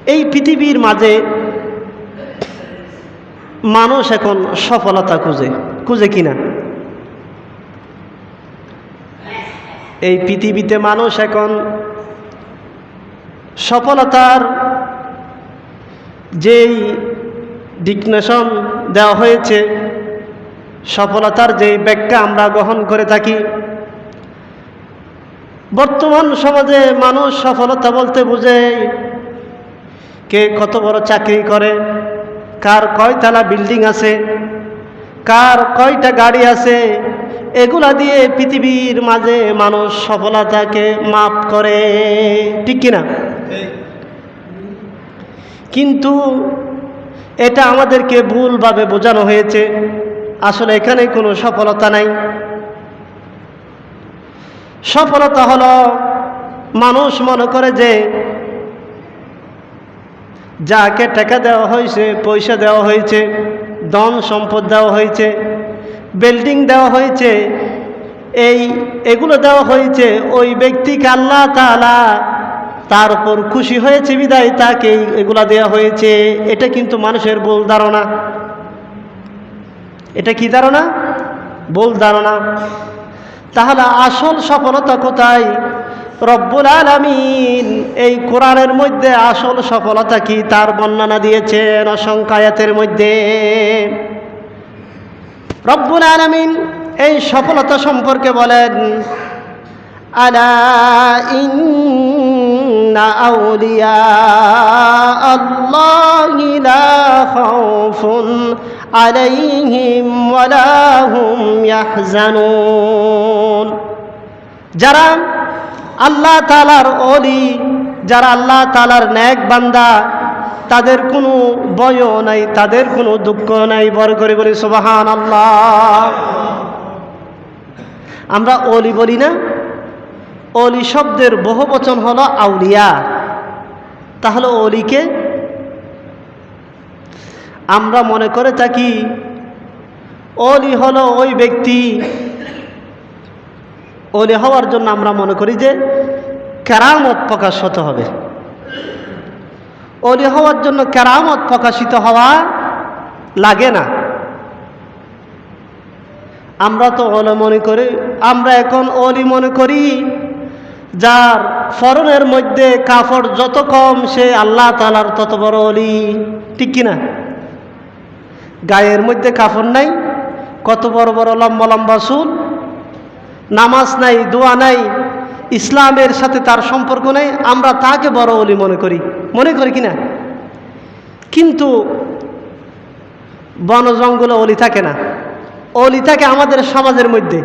এই পৃথিবীর মাঝে মানুষ এখন সফলতা খুঁজে কিনা? এই পৃথিবীতে মানুষ এখন সফলতার যেই ডিফিনিশন দেওয়া হয়েছে, সফলতার যেই ব্যাখ্যা আমরা গ্রহণ করে থাকি, বর্তমান সমাজে মানুষ সফলতা বলতে বুঝে কে কত বড় চাকরি করে, কার কয়তলা বিল্ডিং আছে, কার কয়টা গাড়ি আছে, এগুলা দিয়ে পৃথিবীর মাঝে মানুষ সফলতাকে মাপ করে, ঠিক কিনা? কিন্তু এটা আমাদেরকে ভুলভাবে বোঝানো হয়েছে। আসলে এখানে কোনো সফলতা নাই। সফলতা হলো মানুষ মনে করে যে যাকে টাকা দেওয়া হয়েছে, পয়সা দেওয়া হয়েছে, ধন সম্পদ দেওয়া হয়েছে, বিল্ডিং দেওয়া হয়েছে, এগুলো দেওয়া হয়েছে, ওই ব্যক্তিকে আল্লাহ তাআলা তার উপর খুশি হয়েছে বিদায় তাকে এগুলা দেওয়া হয়েছে। এটা কিন্তু মানুষের ভুল ধারণা। এটা কি ধারণা? ভুল ধারণা। তাহলে আসল সফলতা কোথায়? রব্বুল আলামিন এই কোরআনের মধ্যে আসল সফলতা কি তার বর্ণনা দিয়েছেন অসংখ্য আয়াতের মধ্যে। রব্বুল আলামিন এই সফলতা সম্পর্কে বলেন, আলা ইন্না আউলিয়া আল্লাহি লা খাউফুন আলাইহিম ওয়া লা হুম ইয়াহজানুন। যারা আল্লাহ তাআলার ওলি, যারা আল্লাহ তাআলার নেক বান্দা, তাদের কোনো ভয়ও নাই, তাদের কোনো দুঃখ নাই। বড় করে বলি সুবহানাল্লাহ। আমরা ওলি বলি না? ওলি শব্দের বহুবচন হলো আউলিয়া। তাহলে ওলিকে আমরা মনে করে থাকি ওলি হলো ওই ব্যক্তি। ওলি হওয়ার জন্য আমরা মনে করি যে কেরামত প্রকাশ হতে হবে। ওলি হওয়ার জন্য কেরামত প্রকাশিত হওয়া লাগে না। আমরা তো ওলি মনে করি, আমরা এখন ওলি মনে করি যার ফরনের মধ্যে কাপড় যত কম সে আল্লাহ তাআলার তত বড় ওলি, ঠিক কিনা? গায়ের মধ্যে কাপড় নাই, কত বড় বড় লম্বা লম্বা চুল, নামাজ নাই, দোয়া নাই, ইসলামের সাথে তার সম্পর্ক নেই, আমরা তাকে বড় ওলি মনে করি কিনা? কিন্তু বন জঙ্গলে ওলি থাকে না। ওলি থাকে আমাদের সমাজের মধ্যে,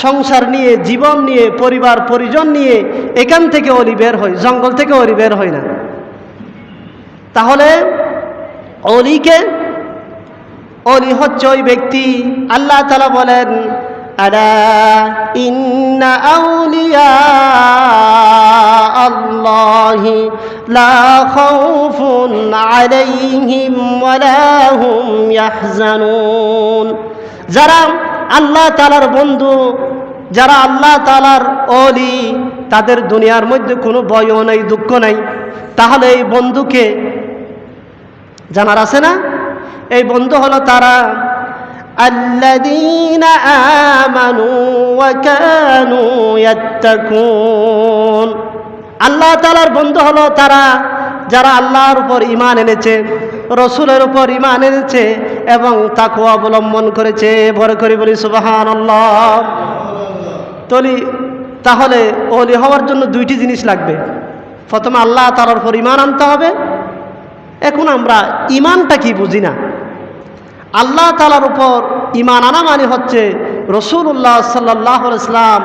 সংসার নিয়ে, জীবন নিয়ে, পরিবার পরিজন নিয়ে এখান থেকে ওলি বের হয়, জঙ্গল থেকে ওলি বের হয় না। তাহলে ওলি হচ্ছে ওই ব্যক্তি। আল্লাহ তাআলা বলেন, আলা ইন্না আউলিয়া আল্লাহি লা খাউফুন আলাইহিম ওয়া লা হুম ইয়াহজানুন। যারা আল্লাহ তাআলার বন্ধু, যারা আল্লাহ তাআলার ওলি, তাদের দুনিয়ার মধ্যে কোনো ভয়ও নাই, দুঃখ নাই। তাহলে এই বন্ধুকে জানার আছে না? এই বন্ধু হলো তারা আল্লাযীনা আমানু ওয়া কানু ইয়াত্তাকুন। আল্লাহ তাআলার বন্ধু হলো তারা যারা আল্লাহর উপর ঈমান এনেছে, রসুলের উপর ঈমান এনেছে এবং তাকওয়া অবলম্বন করেছে। বড় করে বলি সুবহানাল্লাহ। তাহলে ওলি হওয়ার জন্য দুইটি জিনিস লাগবে। প্রথমে আল্লাহ তাআলার উপর ঈমান আনতে হবে। এখন আমরা ঈমানটা কি বুঝি না। আল্লাহ তাআলার উপর ঈমান আনা মানে হচ্ছে রাসূলুল্লাহ সাল্লাল্লাহু আলাইহি ওয়াসাল্লাম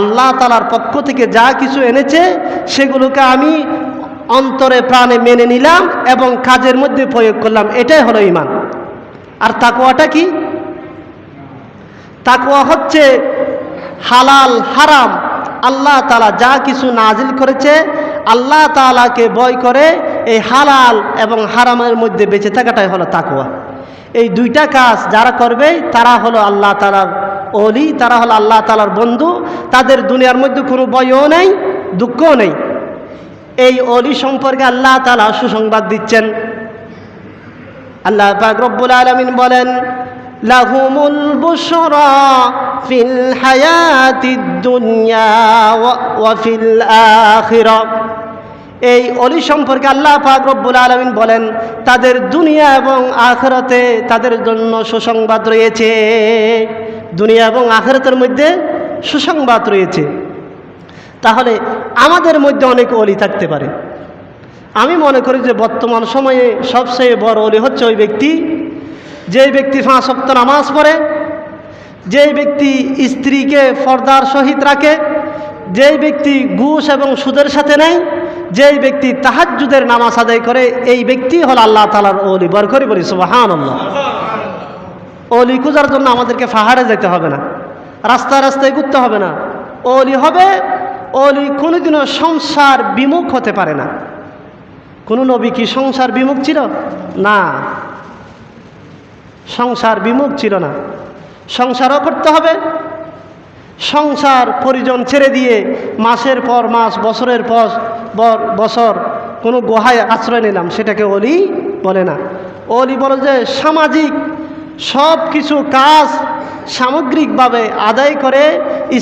আল্লাহ তাআলার পক্ষ থেকে যা কিছু এনেছে সেগুলোকে আমি অন্তরে প্রাণে মেনে নিলাম এবং কাজের মধ্যে প্রয়োগ করলাম, এটাই হলো ঈমান। আর তাকওয়াটা কি? তাকওয়া হচ্ছে হালাল হারাম আল্লাহ তাআলা যা কিছু নাজিল করেছে, আল্লাহ তাআলাকে ভয় করে এই হালাল এবং হারামের মধ্যে বেঁচে থাকাটাই হলো তাকওয়া। এই দুইটা কাজ যারা করবে তারা হলো আল্লাহ তাআলার ওলি, তারা হলো আল্লাহ তাআলার বন্ধু। তাদের দুনিয়ার মধ্যে কোনো ভয়ও নেই, দুঃখও নেই। এই অলি সম্পর্কে আল্লাহ তাআলা সুসংবাদ দিচ্ছেন। আল্লাহ পাক রব্বুল আলামিন বলেন, লাহুমুল বুশরা ফিল হায়াতিদ দুনিয়া ওয়া ফিল আখিরাহ। এই অলি সম্পর্কে আল্লাহ পাক রব্বুল আলামিন বলেন, তাদের দুনিয়া এবং আখিরাতে তাদের জন্য সুসংবাদ রয়েছে। দুনিয়া এবং আখিরাতের মধ্যে সুসংবাদ রয়েছে। তাহলে আমাদের মধ্যে অনেক অলি থাকতে পারে। আমি মনে করি যে বর্তমান সময়ে সবচেয়ে বড় অলি হচ্ছে ওই ব্যক্তি, যে ব্যক্তি 5 ওয়াক্ত নামাজ পড়ে, যে ব্যক্তি স্ত্রীকে পর্দার সহিত রাখে, যে ব্যক্তি ঘুষ এবং সুদের সাথে নেয়, যে ব্যক্তি তাহাজ্জুদের নামাজ আদায় করে, এই ব্যক্তি হল আল্লাহ তাআলার অলি। বর করে বলি সুবহানাল্লাহ। অলি খোঁজার জন্য আমাদেরকে পাহাড়ে যেতে হবে না, রাস্তায় রাস্তায় ঘুরতে হবে না। অলি হবে, অলি কোনোদিনও সংসার বিমুখ হতে পারে না। কোন নবী কি সংসার বিমুখ ছিল? না, সংসার বিমুখ ছিল না। সংসারও করতে হবে। সংসার পরিজন ছেড়ে দিয়ে মাসের পর মাস, বছরের পর বছর কোনো গুহায় আশ্রয় নিলাম, সেটাকে অলি বলে না। অলি বলে যে সামাজিক সব কিছু কাজ সামগ্রিকভাবে আদায় করে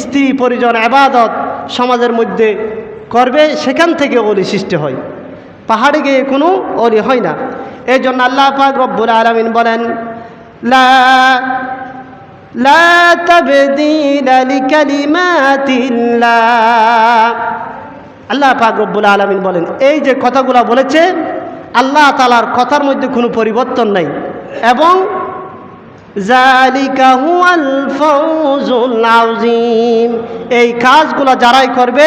স্ত্রী পরিজন ইবাদত সমাজের মধ্যে করবে, সেখান থেকে অলি সৃষ্টি হয়। পাহাড়ে গিয়ে কোনো অলি হয় না। এই জন্য আল্লাহ পাক রব্বুল আলামিন বলেন, লা লা তাবদীলা লিকালিমাতিল্লাহ। আল্লাহ পাক রব্বুল আলামিন বলেন, এই যে কথাগুলো বলেছে আল্লাহ তাআলার কথার মধ্যে কোনো পরিবর্তন নাই, এবং যালিকা হুয়াল ফাওজুল আযীম। এই কাজগুলো যারাই করবে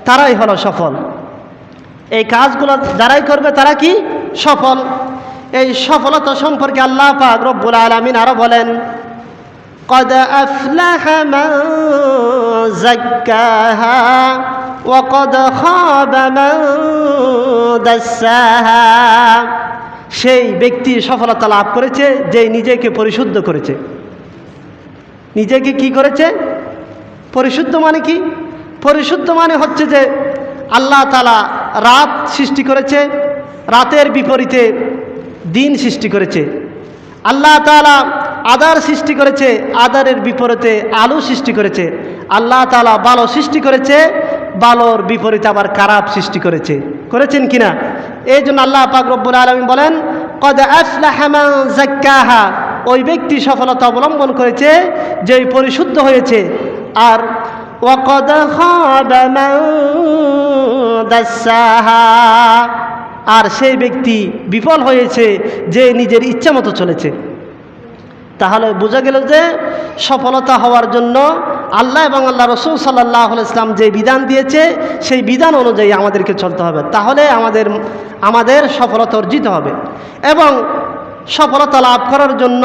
তারাই হলো সফল। এই কাজগুলো যারাই করবে তারা কি সফল। এই সফলতা সম্পর্কে আল্লাহ পাক রব্বুল আলামিন আরো বলেন, قد أفلح من زكاها وقد خاب من دساها। সেই ব্যক্তি সফলতা লাভ করেছে যে নিজেকে পরিশুদ্ধ করেছে। নিজেকে কি করেছে? পরিশুদ্ধ মানে কি? পরিশুদ্ধ মানে হচ্ছে যে আল্লাহ তাআলা রাত সৃষ্টি করেছে, রাতের বিপরীতে দিন সৃষ্টি করেছে। আল্লাহ তাআলা আধার সৃষ্টি করেছে, আধারের বিপরীতে আলো সৃষ্টি করেছে। আল্লাহ তাআলা ভালো সৃষ্টি করেছে, ভালোর বিপরীতে আবার খারাপ সৃষ্টি করেছেন কিনা? এই জন্য আল্লাহ পাক রব্বুল আলামিন বলেন, কদ আফলাহা মান যাক্কাহা। ওই ব্যক্তি সফলতা অবলম্বন করেছে যে পরিশুদ্ধ হয়েছে। আর ওয়াকদ খাবা মান দাসসাহা। আর সেই ব্যক্তি বিফল হয়েছে যে নিজের ইচ্ছা মতো চলেছে। তাহলে বোঝা গেল যে সফলতা হওয়ার জন্য আল্লাহ এবং আল্লাহ রাসূল সাল্লাল্লাহু আলাইহি ওয়াসাল্লাম যে বিধান দিয়েছে সেই বিধান অনুযায়ী আমাদেরকে চলতে হবে। তাহলে আমাদের সফলতা অর্জিত হবে। এবং সফলতা লাভ করার জন্য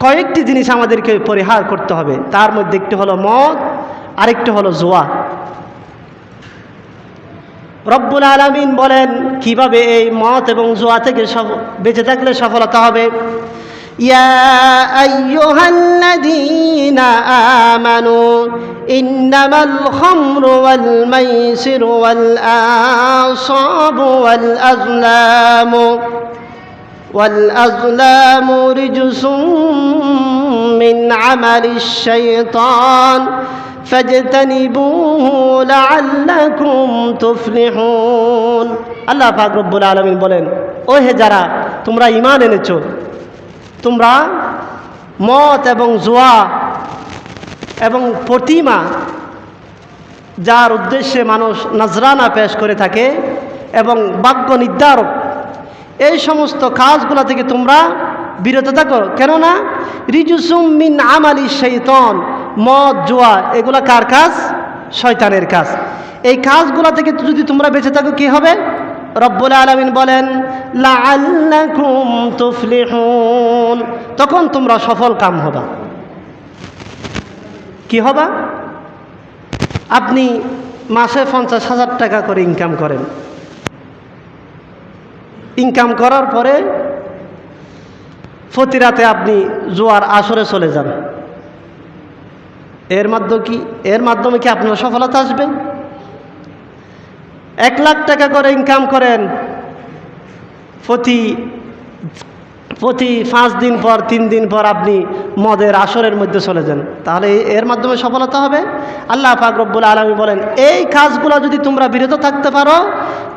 কয়েকটি জিনিস আমাদেরকে পরিহার করতে হবে। তার মধ্যে একটি হলো মদ, আরেকটি হলো জুয়া। রব্বুল আলামিন বলেন কিভাবে এই মদ এবং জুয়া থেকে বেঁচে থাকলে সফলতা হবে। ইয়া আইয়ুহাল্লাযীনা আমানু ইন্নামাল খামরু ওয়াল মাইসিরু ওয়াল আনসাবু ওয়াল আযলামু রিজসুম মিন আমালিশ শাইতান ফাজতানিবুহু লাআল্লাকুম তুফলিহুন। আল্লাহ পাক রব্বুল আলামিন বলেন, ও হে যারা তোমরা ঈমান এনেছো, তোমরা মদ এবং জুয়া এবং প্রতিমা, যার উদ্দেশ্যে মানুষ নজরানা পেশ করে থাকে, এবং ভাগ্য নির্ধারক, এই সমস্ত কাজগুলো থেকে তোমরা বিরত থাকো। কেননা রিজসুম মিন আমালি শাইতান, মদ জুয়া এগুলা কার কাজ? শয়তানের কাজ। এই কাজগুলো থেকে যদি তোমরা বেঁচে থাকো কি হবে? রব্বুল আলামিন বলেন লাআল্লাকুম তুফলিহুন। তখন তোমরা সফল কাম হবা। কি হবা? আপনি মাসে 50,000 টাকা করে ইনকাম করেন। ইনকাম করার পরে প্রতি রাতে আপনি জুয়ার আসরে চলে যান। এর মাধ্যমে কি আপনার সফলতা আসবে? 1 লাখ টাকা করে ইনকাম করেন, প্রতি 5 দিন পর 3 দিন পর আপনি মদের আসরের মধ্যে চলে যান, তাহলে এর মাধ্যমে সফলতা হবে? আল্লাহ পাক রব্বুল আলামিন বলেন, এই কাজগুলো যদি তোমরা বিরত থাকতে পারো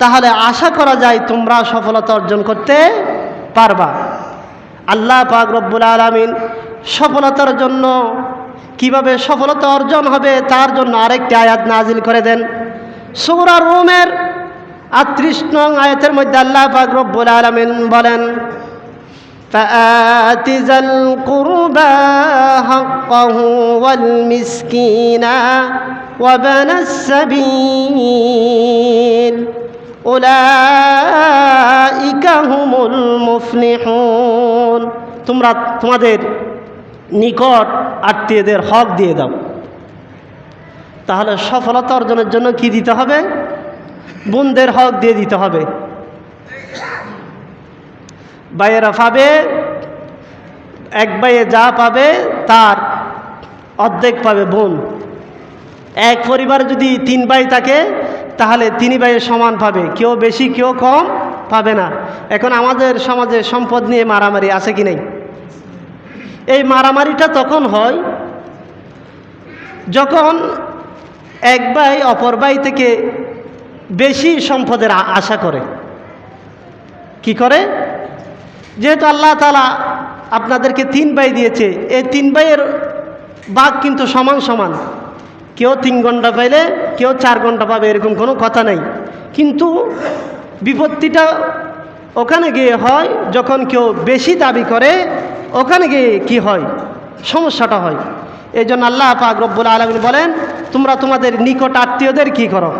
তাহলে আশা করা যায় তোমরা সফলতা অর্জন করতে পারবা। আল্লাহ পাক রব্বুল আলামিন সফলতার জন্য, কিভাবে সফলতা অর্জন হবে তার জন্য আরেকটি আয়াত নাজিল করে দেন। সূরা রুমের 38 নং আয়াতের মধ্যে আল্লাহ পাক রব্বুল আলামিন বলেন, فآت ذا القربى حقه والمسكين وابن السبيل أولئك هم المفلحون। তোমরা তোমাদের নিকট আত্মীয়দের হক দিয়ে দাও। তাহলে সফলতা অর্জনের জন্য কি দিতে হবে? বোনদের হক দিয়ে দিতে হবে। ভাইয়েরা পাবে, এক ভাইয়ে যা পাবে তার অর্ধেক পাবে বোন। এক পরিবারে যদি 3 ভাই থাকে তাহলে 3 ভাইয়ের সমান পাবে, কেউ বেশি কেউ কম পাবে না। এখন আমাদের সমাজে সম্পদ নিয়ে মারামারি আছে কি নেই? এই মারামারিটা তখন হয় যখন এক ভাই অপর ভাই থেকে বেশি সম্পদের আশা করে। কি করে? যেহেতু আল্লাহ তাআলা আপনাদেরকে 3 ভাই দিয়েছে, এই 3 ভাইয়ের ভাগ কিন্তু সমান সমান। কেউ 3 ঘন্টা পাইলে কেউ 4 ঘন্টা পাবে, এরকম কোনো কথা নেই। কিন্তু বিপত্তিটা ওখানে গিয়ে হয় যখন কেউ বেশি দাবি করে, ওখানে গিয়ে কি হয়? সমস্যাটা হয়। এই জন্য আল্লাহ পাক রব্বুল আলামিন বলেন, তোমরা তোমাদের নিকট আত্মীয়দের কি করো?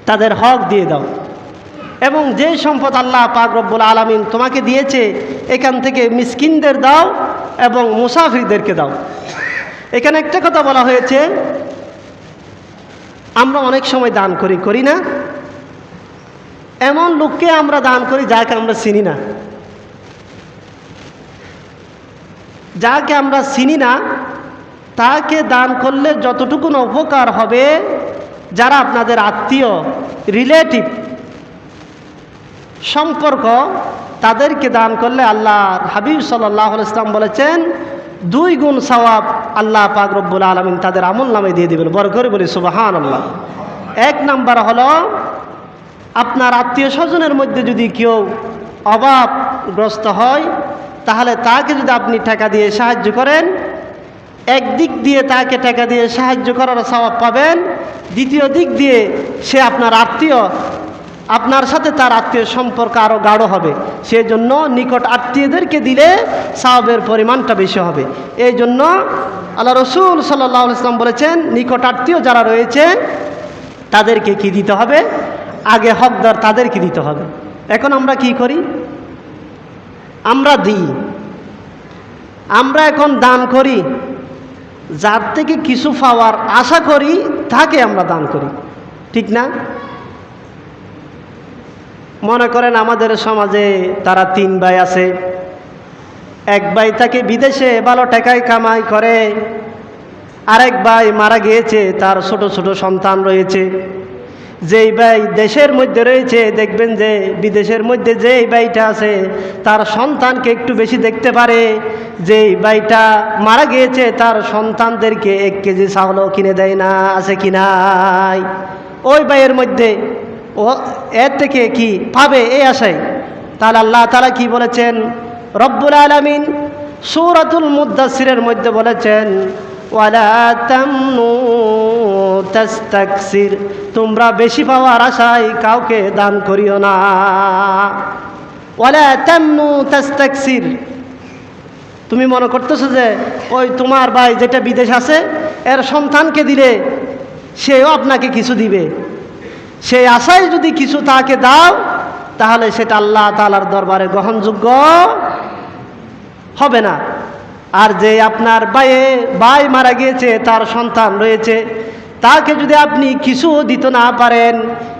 তাদের হক দিয়ে দাও। এবং যে সম্পদ আল্লাহ পাক রব্বুল আলামিন তোমাকে দিয়েছে এখান থেকে মিসকিনদের দাও এবং মুসাফিরদেরকে দাও। এখানে একটা কথা বলা হয়েছে, আমরা অনেক সময় দান করি, করি না? এমন লোককে আমরা দান করি যাকে আমরা চিনি না। যাকে আমরা চিনি না তাকে দান করলে যতটুকু উপকার হবে, যারা আপনাদের আত্মীয়, রিলেটিভ, সম্পর্ক, তাদেরকে দান করলে আল্লাহর হাবিব সাল্লাল্লাহু আলাইহি ওয়াসাল্লাম বলেছেন 2 গুণ সওয়াব আল্লাহ পাক রব্বুল আলামিন তাদের আমল নামে দিয়ে দিবেন। বড় করে বলি সুবহানাল্লাহ। 1 নাম্বার হলো, আপনার আত্মীয় স্বজনের মধ্যে যদি কেউ অভাবগ্রস্ত হয় তাহলে তাকে যদি আপনি টাকা দিয়ে সাহায্য করেন, একদিক দিয়ে তাকে টাকা দিয়ে সাহায্য করার সওয়াব পাবেন, দ্বিতীয় দিক দিয়ে সে আপনার আত্মীয়, আপনার সাথে তার আত্মীয় সম্পর্ক আরও গাঢ় হবে। সেই জন্য নিকট আত্মীয়দেরকে দিলে সওয়াবের পরিমাণটা বেশি হবে। এই জন্য আল্লাহ রসুল সাল্লাল্লাহু আলাইহি ওয়াসাল্লাম বলেছেন, নিকট আত্মীয় যারা রয়েছে তাদেরকে কি দিতে হবে? আগে হকদার তাদেরকে দিতে হবে। এখন আমরা কি করি? আমরা দিই, আমরা এখন দান করি, যার থেকে কিছু পাওয়ার আশা করি তাকে আমরা দান করি, ঠিক না? মনে করেন আমাদের সমাজে তারা 3 ভাই আছে, এক ভাই তাকে বিদেশে ভালো টাকায় কামাই করে, আরেক ভাই মারা গিয়েছে, তার ছোট ছোট সন্তান রয়েছে। যেই ভাই দেশের মধ্যে রয়েছে দেখবেন যে বিদেশের মধ্যে যেই ভাইটা আছে তার সন্তানকে একটু বেশি দেখতে পারে, যেই ভাইটা মারা গিয়েছে তার সন্তানদেরকে 1 কেজি চাউলও কিনে দেয় না। আছে কি নাই? ওই ভাইয়ের মধ্যে ও এর থেকে কি পাবে এই আশায়। তাহলে আল্লাহ তাআলা কি বলেছেন? রব্বুল আলামিন সূরাতুল মুদ্দাসসিরের মধ্যে বলেছেন, ওয়ালা তামনু তাস্তাকসির, তোমরা বেশি পাওয়ার আশায় কাউকে দান করিও না। ওয়ালা তামনু তাস্তাকসির, তুমি মনে করতেছো যে ওই তোমার ভাই যেটা বিদেশ আছে এর সন্তানকে দিলে সেও আপনাকে কিছু দিবে, সেই আশায় যদি কিছু তাকে দাও তাহলে সেটা আল্লাহ তাআলার দরবারে গ্রহণযোগ্য হবে না। আর যে আপনার ভাই মারা গিয়েছে, তার সন্তান রয়েছে, তাকে যদি আপনি কিছু দিতে না পারেন,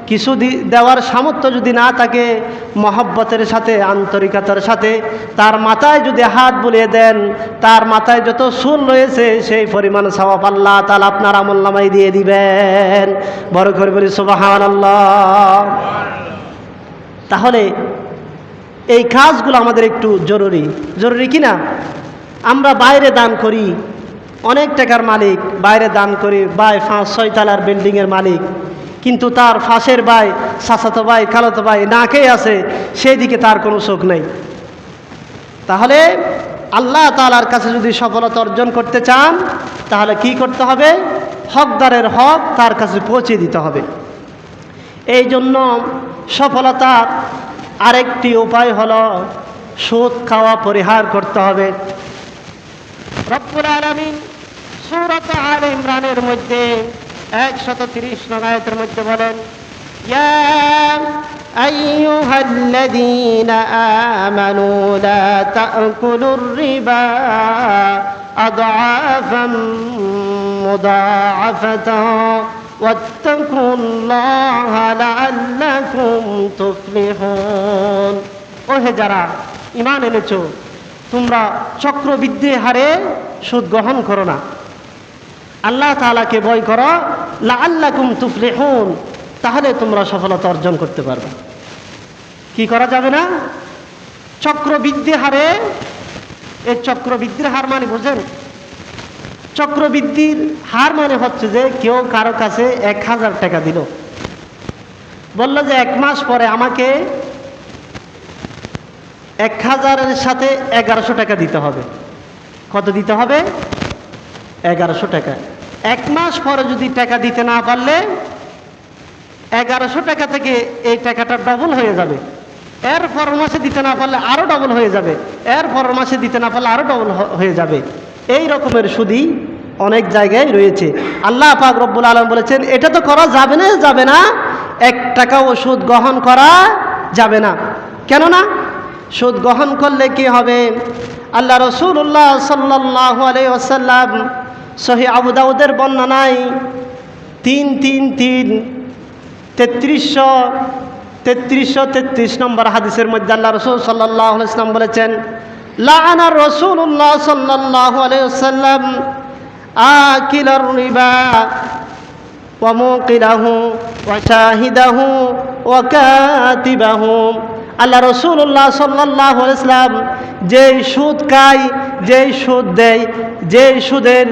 কিছু দেওয়ার সামর্থ্য যদি না থাকে, মহব্বতের সাথে, আন্তরিকতার সাথে তার মাথায় যদি হাত বুলিয়ে দেন, তার মাথায় যত চুল রয়েছে সেই পরিমাণ সওয়াব আল্লাহ তাআলা আপনার আমলনামায় দিয়ে দিবেন। বড় করে বলি সুবহানাল্লাহ। তাহলে এই কাজগুলো আমাদের একটু জরুরি কি না? আমরা বাইরে দান করি, অনেক টাকার মালিক, বাইরে দান করি, ভাই 5-6 তলার বিল্ডিংয়ের মালিক, কিন্তু তার ফাঁসের ভাই, চাচাতো ভাই, খালাতো ভাই না খেয়ে আছে, সেই দিকে তার কোনো চোখ নেই। তাহলে আল্লাহ তাআলার কাছে যদি সফলতা অর্জন করতে চান, তাহলে কি করতে হবে? হকদারের হক তার কাছে পৌঁছে দিতে হবে। এই জন্য সফলতার আরেকটি উপায় হলো সুদ খাওয়া পরিহার করতে হবে। রব্বুল আলামিন সূরাত আলে ইমরানের মধ্যে 130 নং আয়াতের মধ্যে বলেন, ইয়া আইয়ুহাল্লাযীনা আমানু লা তা'কুলুর রিবা আদআফাম মুদাআফাতান ওয়াত্তাকুল্লাহা লাআল্লাকুম তুফলিহুন। ওহে যারা ঈমান এনেছো, তোমরা চক্রবৃদ্ধি হারে সুদ গ্রহণ করো না, আল্লাহ তাআলাকে ভয় করো, লাআল্লাকুম তুফলিহুন, তাহলে তোমরা সফলতা অর্জন করতে পারবে। কি করা যাবে না? চক্রবৃদ্ধি হারে। এই চক্রবৃদ্ধির হার মানে বুঝেন? চক্রবৃদ্ধির হার মানে হচ্ছে যে কেউ কারো কাছে 1000 টাকা দিল, বলল যে 1 মাস পরে আমাকে 1000-এর সাথে 1100 টাকা দিতে হবে। কত দিতে হবে? 1100 টাকা। 1 মাস পরে যদি টাকা দিতে না পারলে 1100 টাকা থেকে এই টাকাটা ডবল হয়ে যাবে। এর পরের মাসে দিতে না পারলে আরো ডবল হয়ে যাবে, এর পরের মাসে দিতে না পারলে আরো ডবল হয়ে যাবে। এই রকমের সুদই অনেক জায়গায় রয়েছে। আল্লাহ পাক রব্বুল আলামিন বলেছেন, এটা তো করা যাবে না, 1 টাকাও সুদ গ্রহণ করা যাবে না। কেন না? সুদ গ্রহণ করলে কি হবে? আল্লাহ রাসূলুল্লাহ সাল্লাল্লাহু আলাইহি ওয়াসাল্লাম সহিহ আবু দাউদের বর্ণনায় 3333 নম্বর হাদিসের মধ্যে আল্লাহ রাসূল সাল্লাল্লাহু আলাইহি ওয়াসাল্লাম বলেছেন, লাআনা রাসূলুল্লাহ সাল্লাল্লাহু আলাইহি ওয়াসাল্লাম আকিলার রিবা ওয়া মুকিলাহু ওয়া শাহিদাহু ওয়া কাতিবাহু। আল্লাহ রাসূলুল্লাহ সাল্লাল্লাহু আলাইহি ওয়াসাল্লাম যেই সুদ খায়, যেই সুদ দেয়, যেই সুদের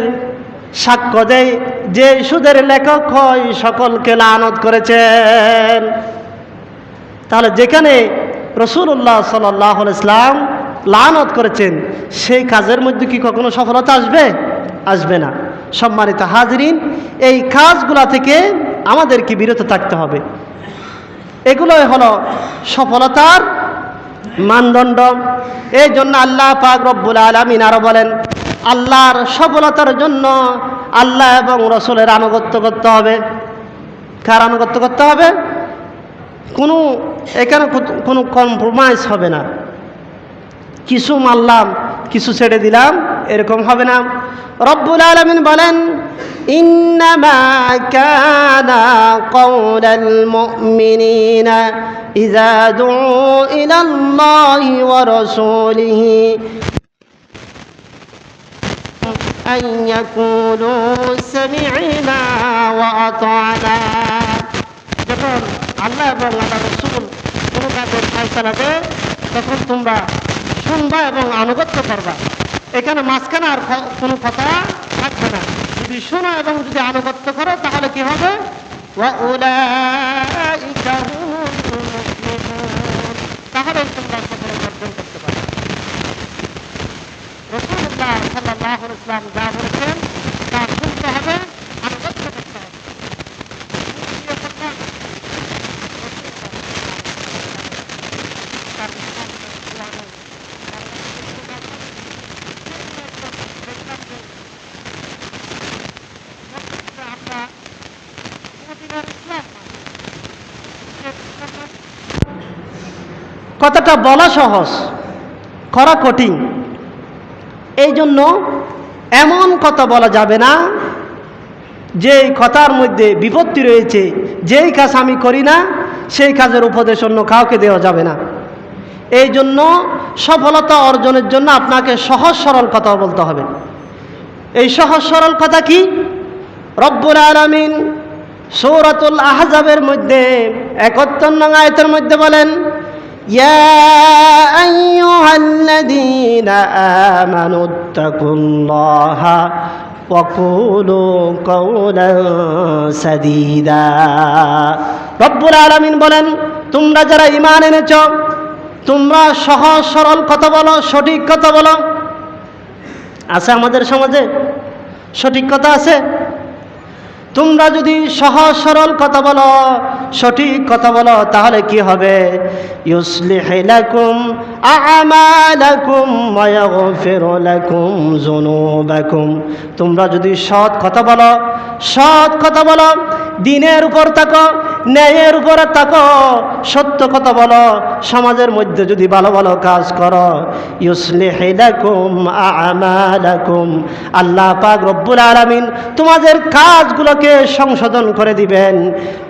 সাক্ষ্য দেয়, যেই সুদের লেখক হয়, সকলকে লানত করেছেন। তাহলে যেখানে রাসূলুল্লাহ সাল্লাল্লাহু আলাইহি ওয়াসাল্লাম লানত করেছেন, সেই কাজের মধ্যে কি কখনো সফলতা আসবে? আসবে না। সম্মানিত হাজিরিন, এই কাজগুলা থেকে আমাদেরকে বিরত থাকতে হবে। এগুলোই হলো সফলতার মানদণ্ড। এই জন্য আল্লাহ পাক রব্বুল আলামিন আরো বলেন, আল্লাহর সফলতার জন্য আল্লাহ এবং রাসূলের আনুগত্য করতে হবে। কার আনুগত্য করতে হবে? এখানে কোনো কম্প্রোমাইজ হবে না। কিছু মানলাম, কিছু ছেড়ে দিলাম, এরকম হবে না। রব্বুল আলামিন বলেন, ইন্নামা কানা কওলাল মুমিনিনা ইযা দুউ ইলাল্লাহি ওয়া রাসূলিহি আন ইয়াকুলু সামি'না ওয়া আতা'না। যখন আল্লাহ এবং আল্লাহর রাসূল কোনো কাজের ফয়সালা দেয়, তখন তোমরা শুনবা এবং আনুগত্য করবা। এখানে মাঝখানে আর কোনো কথা থাকবে না। যদি শোনো এবং যদি আনুগত্য করো, তাহলে কি হবে? ওয়াউলাইকা হুমুল মুফলিহুন, তাহলে তোমরা সফলতা অর্জন করতে পারবে। রাসূলুল্লাহ সাল্লাল্লাহু আলাইহি ওয়াসাল্লাম যা বলেছেন তা শুনতে হবে, আনুগত্য করতে হবে। কথাটা বলা সহজ, করা কঠিন। এই জন্য এমন কথা বলা যাবে না যেই কথার মধ্যে বিপত্তি রয়েছে, যেই কাজ আমি করি না সেই কাজের উপদেশ অন্য কাউকে দেওয়া যাবে না। এই জন্য সফলতা অর্জনের জন্য আপনাকে সহজ সরল কথা বলতে হবে। এই সহজ সরল কথা কি? রব্বুল আলামিন সূরাতুল আহজাবের মধ্যে ৭১ নং আয়াতের মধ্যে বলেন, ইয়া আইয়ুহাল্লাযীনা আমানুত্তাকুল্লাহা ওয়া কুলু কাওলান সাদীদা। রব্বুল আলামিন বলেন, তোমরা যারা ঈমান এনেছো তোমরা সহজ সরল কথা বলো, সঠিক কথা বলো। আছে আমাদের সমাজে সঠিক কথা আছে? তোমরা যদি সহজ সরল কথা বলো, সঠিক কথা বলো, তাহলে কি হবে? ইউসলিহ লাকুম আ'মালাকুম ওয়া ইয়াগফির লাকুম যুনুবাকুম। তোমরা যদি সৎ কথা বলো, সৎ কথা বলো, দিনের উপর থাকো, ন্যায়ের উপরে থাকো, সত্য কথা বলো, সমাজের মধ্যে যদি ভালো ভালো কাজ করো, ইউসলিহ লাকুম আ'মালাকুম, আল্লাহ পাক রব্বুল আলামিন তোমাদের কাজগুলোকে সংশোধন করে দিবেন।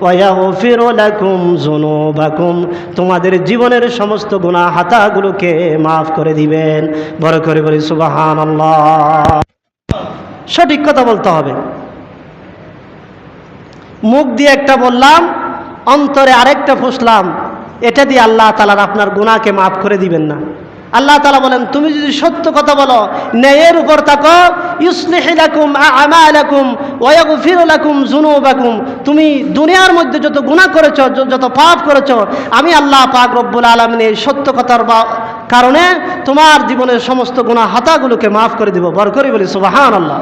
ওয়া ইয়াগফির লাকুম যুনুবাকুম, তোমাদের জীবনের সমস্ত গুনাহ হাতাগুলোকে মাফ করে দিবেন। বড় করে বলি সুবহানাল্লাহ। সঠিক কথা বলতে হবে। মুখ দিয়ে একটা বললাম, অন্তরে আরেকটা ফুসলাম, এটা দিয়ে আল্লাহ তাআলা আপনার গুনাহকে মাফ করে দিবেন না। আল্লাহ তাআলা বলেন, তুমি যদি সত্য কথা বলো, ন্যায়ের উপর থাকো, ইউসলিহ লাকুম আ'মালাকুম ওয়া ইয়াগফির লাকুম যুনুবাকুম, তুমি দুনিয়ার মধ্যে যত গুনাহ করেছো, যত পাপ করেছো, আমি আল্লাহ পাক রব্বুল আলামিন এই সত্য কথার কারণে তোমার জীবনের সমস্ত গুনাহ হাতাগুলোকে মাফ করে দিব। বড় করে বলি সুবহানাল্লাহ।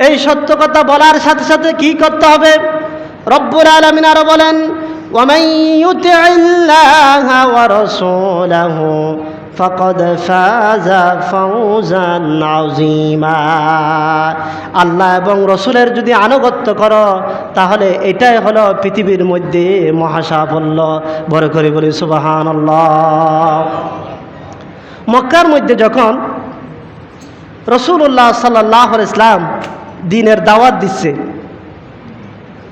এই সত্য কথা বলার সাথে সাথে কি করতে হবে? রব্বুল আলামিন আরো বলেন, ومن يطع الله ورسوله فقد فاز فوزا عظيما। আল্লাহ এবং রসুলের যদি আনুগত্য করো তাহলে এটাই হলো পৃথিবীর মধ্যে মহাসাফল্য। বড় করে বলি সুবহানাল্লাহ। মক্কার মধ্যে যখন রাসূলুল্লাহ সাল্লাল্লাহু আলাইহি ওয়াসাল্লাম দ্বীনের দাওয়াত দিচ্ছে,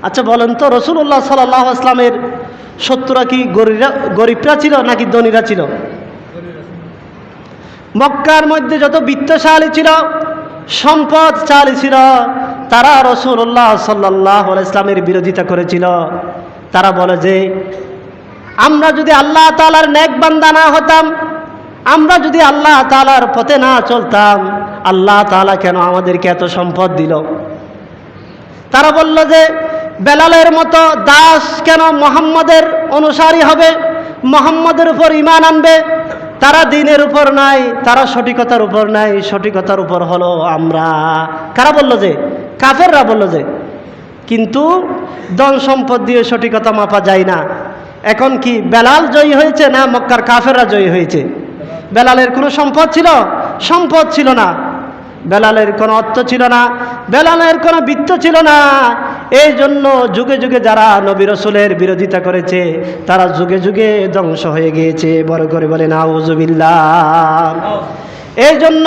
আচ্ছা বলেন তো, রাসূলুল্লাহ সাল্লাল্লাহু আলাইহি ওয়াসাল্লামের শত্রুরা কি গরিবরা ছিল নাকি ধনীরা ছিল? মক্কার মধ্যে যত বিত্তশালী ছিল, সম্পদশালী ছিল, তারা রাসূলুল্লাহ সাল্লাল্লাহু আলাইহি ওয়াসাল্লামের বিরোধিতা করেছিল। তারা বলে যে আমরা যদি আল্লাহ তাআলার নেক বান্দা না হতাম, আমরা যদি আল্লাহ তাআলার পথে না চলতাম, আল্লাহ তাআলা কেন আমাদেরকে এত সম্পদ দিল? তারা বলল যে বেলালের মতো দাস কেন মুহাম্মাদের অনুসারী হবে, মুহাম্মাদের উপর ঈমান আনবে? তারা দ্বীনের উপর নাই, তারা সঠিকতার উপর নাই, সঠিকতার উপর হলো আমরা। কারা বলল যে? কাফেররা বলল যে। কিন্তু ধন সম্পদ দিয়ে সঠিকতা মাপা যায় না। এখন কি বেলাল জয়ী হয়েছে না মক্কার কাফেররা জয়ী হয়েছে? বেলালের কোনো সম্পদ ছিল? সম্পদ ছিল না। বেলালের কোনো অর্থ ছিল না, বেলালের কোনো বিত্ত ছিল না। এই জন্য যুগে যুগে যারা নবী রাসূলের বিরোধিতা করেছে তারা যুগে যুগে ধ্বংস হয়ে গিয়েছে। বড় করে বলে নাউযুবিল্লাহ। এই জন্য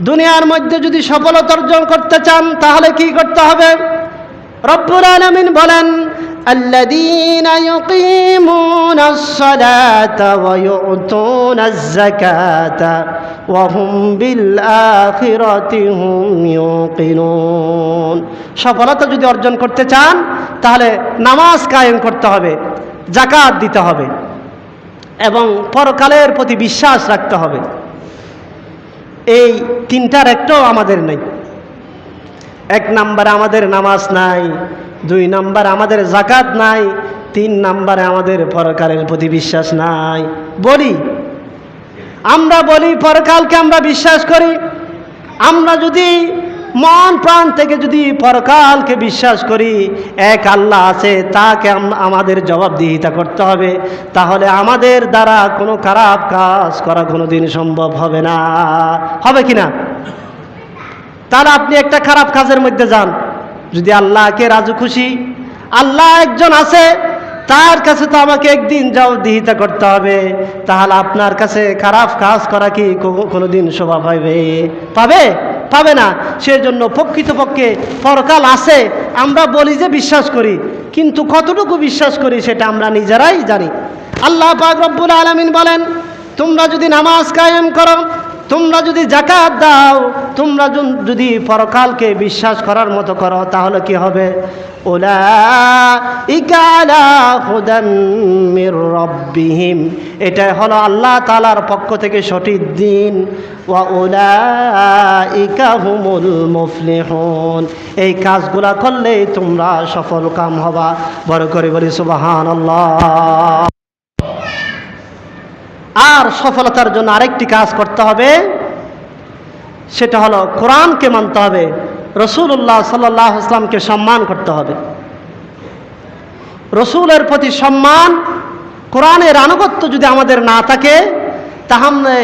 দুনিয়ার মধ্যে যদি সফলতা অর্জন করতে চান তাহলে কি করতে হবে? রব্বুল আলামিন বলেন, الذين يقيمون الصلاة ويؤتون الزكاة وهم بالآخرة هم يوقنون। সফলতা যদি অর্জন করতে চান তাহলে নামাজ কায়েম করতে হবে, যাকাত দিতে হবে এবং পরকালের প্রতি বিশ্বাস রাখতে হবে। এই তিনটার একটাও আমাদের নেই। এক নাম্বারে আমাদের নামাজ নাই, দুই নাম্বার আমাদের যাকাত নাই, তিন নাম্বারে আমাদের পরকালের প্রতি বিশ্বাস নাই। আমরা বলি পরকালকে আমরা বিশ্বাস করি। আমরা যদি মন প্রাণ থেকে যদি পরকালকে বিশ্বাস করি, এক আল্লাহ আছে, তাকে আমাদের জবাবদিহিতা করতে হবে, তাহলে আমাদের দ্বারা কোনো খারাপ কাজ করা কোনোদিন সম্ভব হবে না। হবে কিনা? তাহলে আপনি একটা খারাপ কাজের মধ্যে যান, যদি আল্লাহকে রাজু খুশি, আল্লাহ একজন আছে, তার কাছে তো আমাকে একদিন জবাবদিহিতা করতে হবে, তাহলে আপনার কাছে খারাপ কাজ করা কি কোনোদিন শোভা পাবে? পাবে না। সেজন্য প্রকৃতপক্ষে পরকাল আছে আমরা বলি যে বিশ্বাস করি, কিন্তু কতটুকু বিশ্বাস করি সেটা আমরা নিজেরাই জানি। আল্লাহ পাক রব্বুল আলামিন বলেন, তোমরা যদি নামাজ কায়েম করো, তোমরা যদি যাকাত দাও, তোমরা যদি পরকালকে বিশ্বাস করার মতো করো, তাহলে কি হবে? উলাইকা আলা হুদাম মির রাব্বিহিম, এটা হলো আল্লাহ তাআলার পক্ষ থেকে সঠিক দিন। ওয়া উলাইকা হুমুল মুফলিহুন, এই কাজগুলা করলেই তোমরা সফল কাম হবা। বড় করে বলি সুবহানাল্লাহ। আর সফলতার জন্য আরেকটি কাজ করতে হবে, সেটা হলো কোরআনকে মানতে হবে, রাসূলুল্লাহ সাল্লাল্লাহু আলাইহি ওয়াসাল্লামকে সম্মান করতে হবে। রসুলের প্রতি সম্মান, কোরআনের আনুগত্য যদি আমাদের না থাকে, তাহলে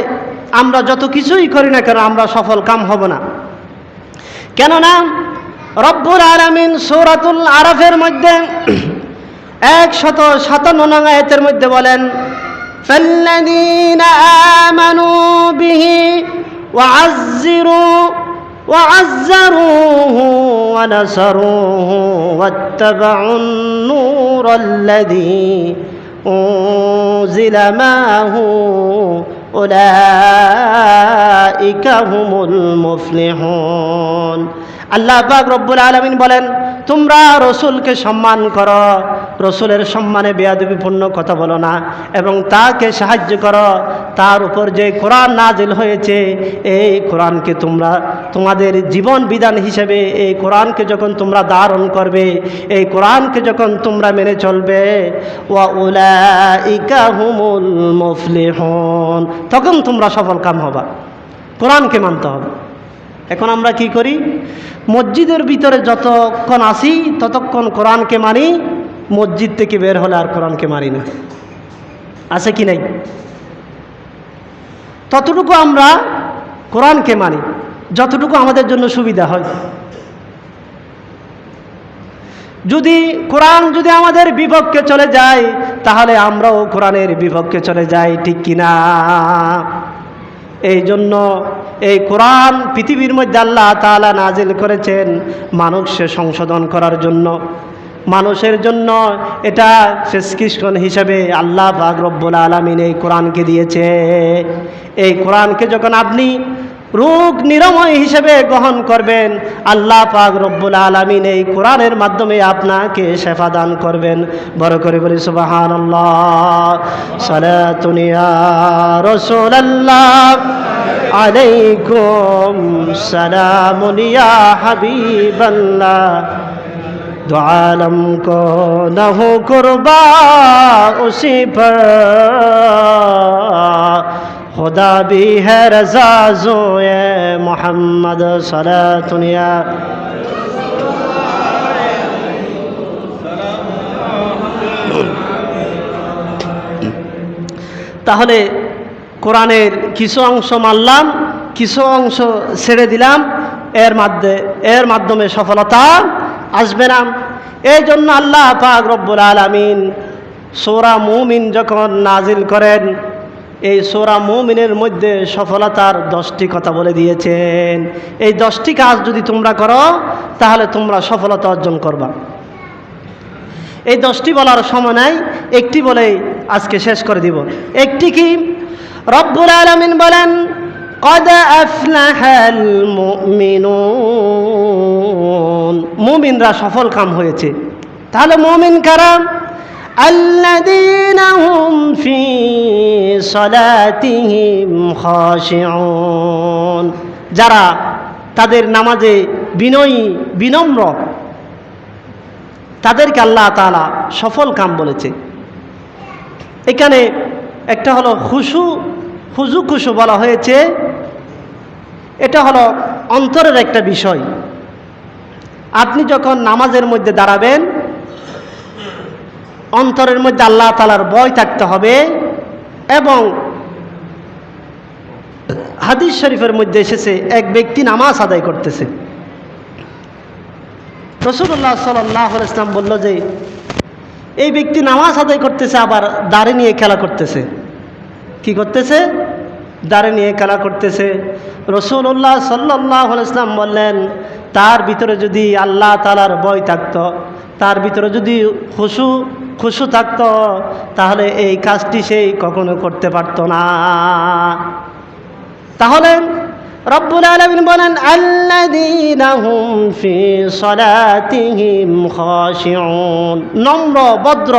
আমরা যত কিছুই করি না কেন আমরা সফল কাম হব না। কেননা রব্বুল আলামিন সূরাতুল আরাফের মধ্যে 157 আয়াতের মধ্যে বলেন, فالذين آمنوا به وعزروه ونصروه واتبعوا النور الذي أنزل معه أولئك هم المفلحون। আল্লাহ পাক রব্বুল আলামিন বলেন, তোমরা রসুলকে সম্মান করো, রসুলের সম্মানে বেয়াদবিপূর্ণ কথা বলো না, এবং তাকে সাহায্য করো। তার উপর যে কোরআন নাজিল হয়েছে, এই কোরআনকে তোমরা তোমাদের জীবন বিধান হিসেবে এই কোরআনকে যখন তোমরা ধারণ করবে, এই কোরআনকে যখন তোমরা মেনে চলবে, ওয়া উলাইকা হুমুল মুফলিহুন, তখন তোমরা সফল কাম হবা। কোরআনকে মানতে হবে। এখন আমরা কি করি? মসজিদের ভিতরে যতক্ষণ আসি ততক্ষণ কোরআনকে মানি, মসজিদ থেকে বের হলে আর কোরআনকে মানি না। আছে কি নাই? ততটুকু আমরা কোরআনকে মানি যতটুকু আমাদের জন্য সুবিধা হয়। যদি কোরআন যদি আমাদের বিপক্ষে চলে যায়, তাহলে আমরাও কোরআনের বিপক্ষে চলে যাই, ঠিক কিনা? এই জন্য এই কোরআন পৃথিবীর মধ্যে আল্লাহ তাআলা নাজিল করেছেন মানুষকে সংশোধন করার জন্য, মানুষের জন্য এটা প্রেসক্রিপশন হিসেবে আল্লাহ পাক রব্বুল আলামিন এই কোরআনকে দিয়েছে। এই কোরআনকে যখন আপনি রোগ নিরাময় হিসেবে গ্রহণ করবেন, আল্লাহ পাক রব্বুল আলামিন এই কোরআনের মাধ্যমে আপনাকে শেফা দান করবেন। বড় করে বলি সুবহানাল্লাহ। সালাতুন ইয়া রাসূলুল্লাহ আলাইকুম সালামুন ইয়া হাবিবাল্লাহ, দুআলম কো না হো কুরবা উसी पर खुदा भी है रज़ा ज़ोए मोहम्मद सलातुनिया। তাহলে কোরআনের কিছু অংশ মানলাম, কিছু অংশ ছেড়ে দিলাম, এর মাধ্যমে সফলতা আসবে না। এই জন্য আল্লাহ পাক রব্বুল আলামিন সূরা মুমিন যখন নাজিল করেন, এই সূরা মুমিনের মধ্যে সফলতার 10টি কথা বলে দিয়েছেন। এই 10টি কাজ যদি তোমরা করো তাহলে তোমরা সফলতা অর্জন করবা। এই 10টি বলার সময় নাই, একটি বলেই আজকে শেষ করে দিব। একটি কি? রব্বুল আলামিন বলেন, قد أفلح المؤمنون, মুমিনরা সফল কাম হয়েছে। তাহলে মুমিন কারা? الذين هم في صلاتهم خاشعون, যারা তাদের নামাজে বিনয়ী বিনম্র, তাদেরকে আল্লাহ তাআলা সফল কাম বলেছে। এখানে একটা হলো খুশু বলা হয়েছে। এটা হলো অন্তরের একটা বিষয়। আপনি যখন নামাজের মধ্যে দাঁড়াবেন, অন্তরের মধ্যে আল্লাহ তাআলার ভয় থাকতে হবে। এবং হাদিস শরীফের মধ্যে এসেছে, এক ব্যক্তি নামাজ আদায় করতেছে। রাসূলুল্লাহ সাল্লাল্লাহু আলাইহি ওয়াসাল্লাম বলল যে এই ব্যক্তি নামাজ আদায় করতেছে, আবার দাড়ি নিয়ে খেলা করতেছে। কি করতেছে? দাঁড়ে নিয়ে খেলা করতেছে। রাসূলুল্লাহ সাল্লাল্লাহু আলাইহি ওয়াসাল্লাম বললেন, তার ভিতরে যদি আল্লাহ তাআলার ভয় থাকতো, তার ভিতরে যদি খুশু থাকতো, তাহলে এই কাজটি সে কখনো করতে পারতো না। তাহলে রব্বুল আলামিন বলেন, আল্লাযীনা হুম ফি সালাতিহিম খাশিউন, নম্র ভদ্র।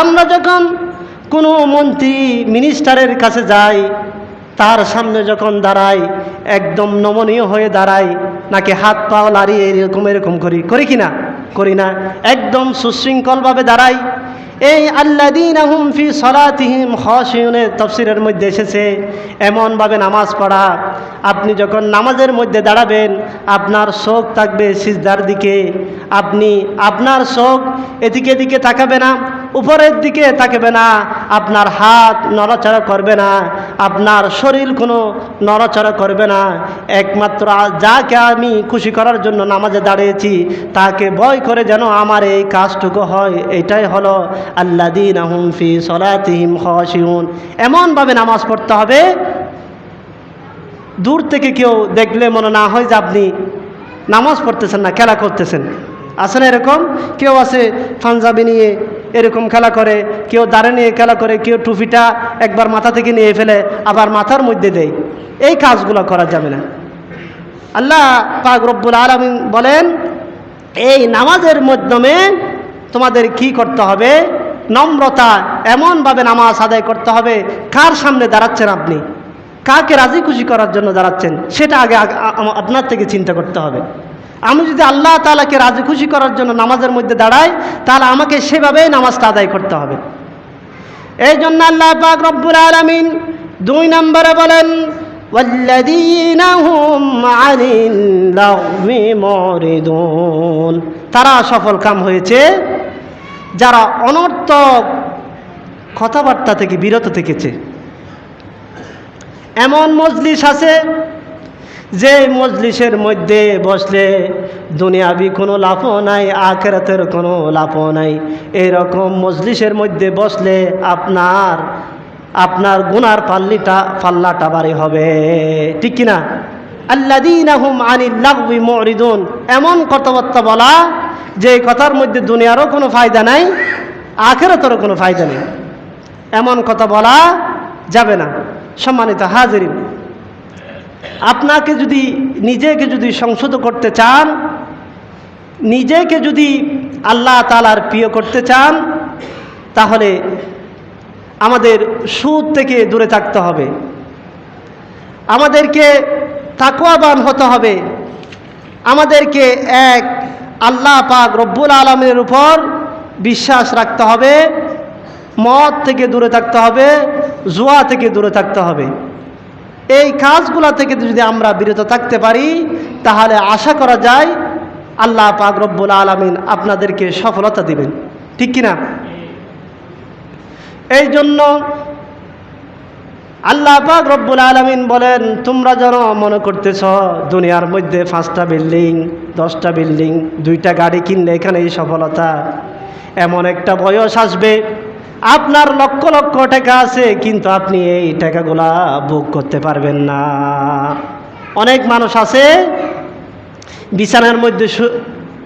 আমরা যখন কোনো মন্ত্রী মিনিস্টারের কাছে যাই, তার সামনে যখন দাঁড়াই একদম নমনীয় হয়ে দাঁড়াই, নাকি হাত পাও লাড়িয়ে এরকম করি কি না? করি না। একদম সুশৃঙ্খলভাবে দাঁড়াই। এই আল্লাযীনা হুম ফি সালাতিহিম খাশিউনের তাফসীরের মধ্যে এসেছে এমনভাবে নামাজ পড়া, আপনি যখন নামাজের মধ্যে দাঁড়াবেন আপনার চোখ থাকবে সিজদার দিকে, আপনার চোখ এদিকে দিকে তাকাবে না, উপরের দিকে তাকাবে না, আপনার হাত নড়াচড়া করবে না, আপনার শরীর কোনো নড়াচড়া করবে না। একমাত্র যাকে আমি খুশি করার জন্য নামাজে দাঁড়িয়েছি তাকে ভয় করে যেন আমার এই কাজটুকু হয়, এটাই হলো আল্লাযীনা হুম ফি সালাতিহিম খাশিউন। এমনভাবে নামাজ পড়তে হবে দূর থেকে কেউ দেখলে মনে না হয় যে আপনি নামাজ পড়তেছেন না, খেলা করতেছেন। আছে না এরকম? কেউ আছে পাঞ্জাবি নিয়ে এরকম খেলা করে, কেউ দাঁড়ে নিয়ে খেলা করে, কেউ টুপিটা একবার মাথা থেকে নিয়ে ফেলে আবার মাথার মধ্যে দেয়। এই কাজগুলো করা যাবে না। আল্লাহ পাক রব্বুল আলামিন বলেন, এই নামাজের মাধ্যমে তোমাদের কি করতে হবে? নম্রতা, এমনভাবে নামাজ আদায় করতে হবে। কার সামনে দাঁড়াচ্ছেন আপনি? কাকে রাজি খুশি করার জন্য দাঁড়াচ্ছেন সেটা আগে আপনার থেকে চিন্তা করতে হবে। আমি যদি আল্লাহ তাআলাকে রাজি খুশি করার জন্য নামাজের মধ্যে দাঁড়াই, তাহলে আমাকে সেভাবেই নামাজটা আদায় করতে হবে। এই জন্য আল্লাহ পাক রব্বুল আলামিন 2 নম্বরে বলেন, ওয়াল্লাযীনা হুম আনিল লাগবি মুরিদুন, তারা সফল কাম হয়েছে যারা অনর্থক কথাবার্তা থেকে বিরত থেকেছে। এমন মজলিস আছে যে মজলিসের মধ্যে বসলে দুনিয়াবি কোনো লাভও নাই, আখিরাতের কোনো লাভও নাই। এরকম মজলিসের মধ্যে বসলে আপনার গুনার পাল্লাটা ভারী হবে, ঠিক কিনা? আল্লাযীনা হুম আনিল লাগবি মুরিদুন, এমন কথাবার্তা বলা যে কথার মধ্যে দুনিয়ারও কোনো ফায়দা নাই, আখিরাতেরও কোনো ফায়দা নেই, এমন কথা বলা যাবে না। সম্মানিত হাজিরিন, নিজেকে যদি সংশোধন করতে চান, নিজেকে যদি আল্লাহ তাআলার প্রিয় করতে চান, তাহলে আমাদের সুদ থেকে দূরে থাকতে হবে, আমাদেরকে তাকওয়াবান হতে হবে, আমাদেরকে এক আল্লাহ পাক রব্বুল আলামিনের উপর বিশ্বাস রাখতে হবে, মদ থেকে দূরে থাকতে হবে, জুয়া থেকে দূরে থাকতে হবে। এই কাজগুলো থেকে যদি আমরা বিরত থাকতে পারি তাহলে আশা করা যায় আল্লাহ পাক রব্বুল আলামিন আপনাদেরকে সফলতা দিবেন, ঠিক কিনা? এই জন্য আল্লাহ পাক রব্বুল আলামিন বলেন, তোমরা যেন মনে করতেছ দুনিয়ার মধ্যে 5টা বিল্ডিং 10টা বিল্ডিং 2টা গাড়ি কিনলে এখানেই সফলতা। এমন একটা বয়স আসবে আপনার লক্ষ লক্ষ টাকা আছে কিন্তু আপনি এই টাকাগুলা ভোগ করতে পারবেন না। অনেক মানুষ আছে বিছানার মধ্যে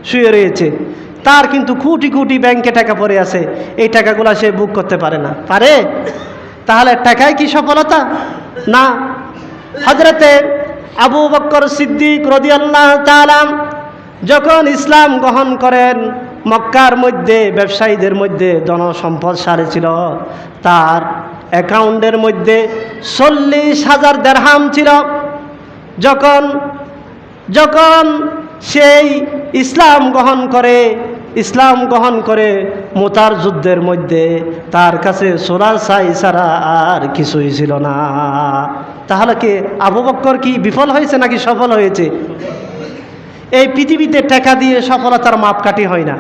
শুয়ে রয়েছে, তার কিন্তু কোটি কোটি ব্যাংকে টাকা পড়ে আছে, এই টাকাগুলা সে ভোগ করতে পারে না। পারে? তাহলে টাকায় কি সফলতা? না। হযরতে আবু বকর সিদ্দিক রাদিয়াল্লাহু তাআলা যখন ইসলাম গ্রহণ করেন, মক্কার মধ্যে ব্যবসায়ীদের মধ্যে ধনসম্পদ সারে ছিল, তার অ্যাকাউন্টের মধ্যে 40,000 দিরহাম ছিল। যখন সেই ইসলাম গ্রহণ করে মুতার যুদ্ধের মধ্যে তার কাছে সোলার ছাই ছাড়া আর কিছুই ছিল না। তাহলে কি আবু বকর কি বিফল হয়েছে নাকি সফল হয়েছে? এই পৃথিবীতে টাকা দিয়ে সফলতার মাপকাঠি হয় না।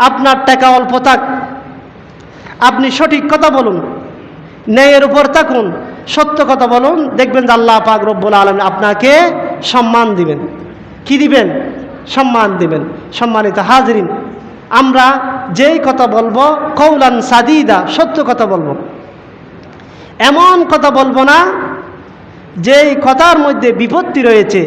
আপনার টাকা অল্প থাক, আপনি সঠিক কথা বলুন, ন্যায়ের উপর থাকুন, সত্য কথা বলুন, দেখবেন যে আল্লাহ পাক রব্বুল আলামিন আপনাকে সম্মান দিবেন। কি দিবেন? সম্মান দিবেন। সম্মানিত হাজিরিন, আমরা যেই কথা বলবো কওলান সাদিদা, সত্য কথা বলবো, এমন কথা বলবো না যেই কথার মধ্যে বিপত্তি রয়েছে,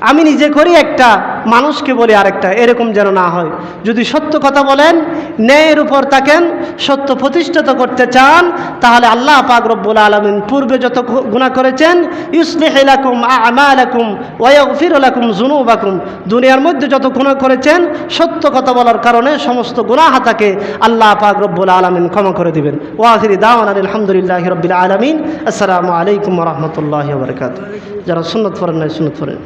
আমি নিজে করি একটা, মানুষকে বলি আরেকটা, এরকম যেন না হয়। যদি সত্য কথা বলেন, ন্যায়ের উপর থাকেন, সত্য প্রতিষ্ঠিত করতে চান, তাহলে আল্লাহ পাক রব্বুল আলামিন পূর্বে যত গুনাহ করেছেন, ইউসলিহ লাকুম আ'মালাকুম ওয়া ইয়াগফির লাকুম যুনুবাকুম, দুনিয়ার মধ্যে যত গুনাহ করেছেন সত্য কথা বলার কারণে সমস্ত গুনাহ তাকে আল্লাহ পাক রব্বুল আলামিন ক্ষমা করে দিবেন। ওয়া আখিরি দাওয়ানা আলহামদুলিল্লাহি রাব্বিল আলামিন। আসসালামু আলাইকুম ওয়া রাহমাতুল্লাহি ওয়া বারাকাতুহু। যারা সুন্নাত পড়েন নাই সুন্নাত পড়েন।